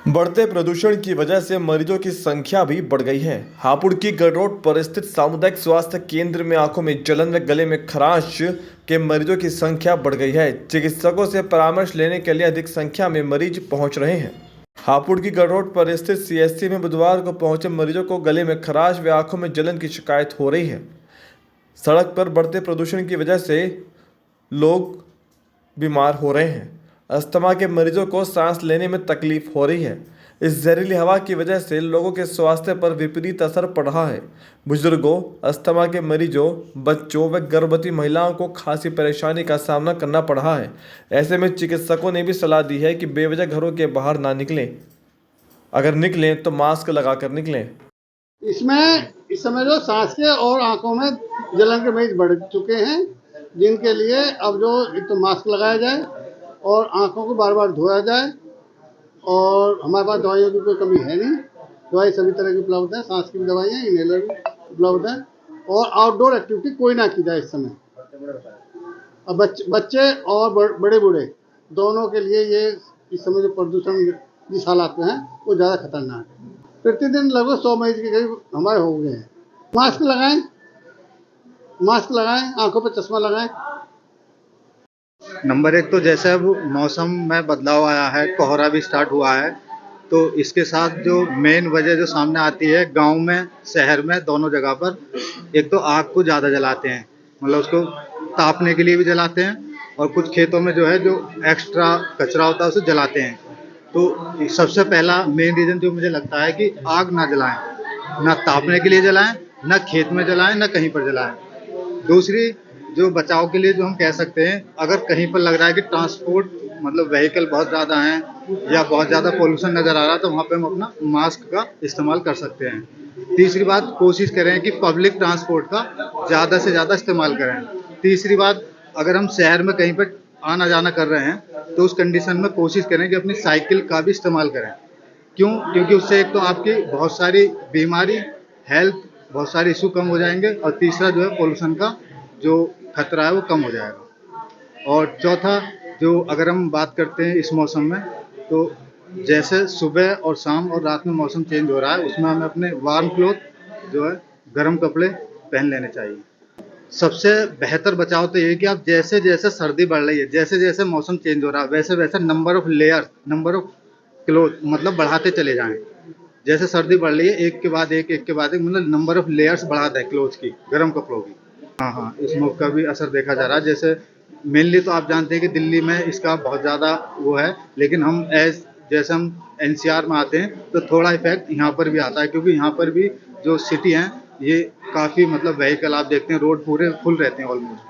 बढ़ते प्रदूषण की वजह से मरीजों की संख्या भी बढ़ गई है। हापुड़ की गढ़ रोड पर स्थित सामुदायिक स्वास्थ्य केंद्र में आंखों में जलन व गले में खराश के मरीजों की संख्या बढ़ गई है। चिकित्सकों से परामर्श लेने के लिए अधिक संख्या में मरीज पहुंच रहे हैं। हापुड़ की गढ़ रोड पर स्थित सीएचसी में बुधवार को पहुंचे मरीजों को गले में खराश व आंखों में जलन की शिकायत हो रही है। सड़क पर बढ़ते प्रदूषण की वजह से लोग बीमार हो रहे हैं। अस्थमा के मरीजों को सांस लेने में तकलीफ हो रही है। इस जहरीली हवा की वजह से लोगों के स्वास्थ्य पर विपरीत असर पड़ रहा है। बुजुर्गों, अस्थमा के मरीजों, बच्चों व गर्भवती महिलाओं को खासी परेशानी का सामना करना पड़ रहा है। ऐसे में चिकित्सकों ने भी सलाह दी है कि बेवजह घरों के बाहर ना निकलें। अगर निकलें तो मास्क लगाकर निकलें। इसमें इस समय जो सांस के और आंखों में जलन के मरीज बढ़ चुके हैं, जिनके लिए अब जो एक तो मास्क लगाया जाए और आंखों को बार बार धोया जाए। और हमारे पास दवाइयों की कोई कमी है नहीं, दवाई सभी तरह की उपलब्ध है, सांस की भी दवाइयाँ, इनहेलर भी उपलब्ध है। और आउटडोर एक्टिविटी कोई ना की जाए इस समय। अब बच्चे और बड़े बूढ़े दोनों के लिए ये इस समय जो प्रदूषण जिस हालात में है वो ज़्यादा खतरनाक है। प्रतिदिन लगभग 100 मरीज के करीब हमारे हो गए हैं। मास्क लगाएं, आंखों पर चश्मा लगाएं। नंबर एक तो जैसे अब मौसम में बदलाव आया है, कोहरा भी स्टार्ट हुआ है, तो इसके साथ जो मेन वजह जो सामने आती है, गांव में शहर में दोनों जगह पर, एक तो आग को ज़्यादा जलाते हैं, मतलब उसको तापने के लिए भी जलाते हैं, और कुछ खेतों में जो है जो एक्स्ट्रा कचरा होता है उसे जलाते हैं। तो सबसे पहला मेन रीज़न जो मुझे लगता है कि आग ना जलाएं, ना तापने के लिए जलाएं, ना खेत में जलाएं, ना कहीं पर जलाएं। दूसरी जो बचाव के लिए जो हम कह सकते हैं, अगर कहीं पर लग रहा है कि ट्रांसपोर्ट मतलब व्हीकल बहुत ज़्यादा हैं या बहुत ज़्यादा पोल्यूशन नज़र आ रहा है, तो वहाँ पे हम अपना मास्क का इस्तेमाल कर सकते हैं। तीसरी बात, कोशिश करें कि पब्लिक ट्रांसपोर्ट का ज़्यादा से ज़्यादा इस्तेमाल करें। तीसरी बात, अगर हम शहर में कहीं पर आना जाना कर रहे हैं तो उस कंडीशन में कोशिश करें कि अपनी साइकिल का भी इस्तेमाल करें। क्यों? क्योंकि उससे एक तो आपकी बहुत सारी बीमारी, हेल्थ, बहुत सारे इशू कम हो जाएंगे, और तीसरा जो है पोल्यूशन का जो खतरा है वो कम हो जाएगा। और चौथा, जो अगर हम बात करते हैं इस मौसम में, तो जैसे सुबह और शाम और रात में मौसम चेंज हो रहा है, उसमें हमें अपने वार्म क्लॉथ जो है, गर्म कपड़े पहन लेने चाहिए। सबसे बेहतर बचाव तो ये है कि आप जैसे जैसे सर्दी बढ़ रही है, जैसे जैसे मौसम चेंज हो रहा है, वैसे वैसे number of layer, number of cloth मतलब बढ़ाते चले जाएं। जैसे सर्दी बढ़ रही है, एक के बाद एक मतलब नंबर ऑफ लेयर्स बढ़ाता है क्लोथ्स की, गर्म कपड़ों की। हाँ, स्मोक का भी असर देखा जा रहा है। जैसे मेनली तो आप जानते हैं कि दिल्ली में इसका बहुत ज़्यादा वो है, लेकिन जैसे हम एनसीआर में आते हैं तो थोड़ा इफेक्ट यहाँ पर भी आता है, क्योंकि यहाँ पर भी जो सिटी हैं ये काफ़ी मतलब व्हीकल आप देखते हैं, रोड पूरे फुल रहते हैं ऑलमोस्ट।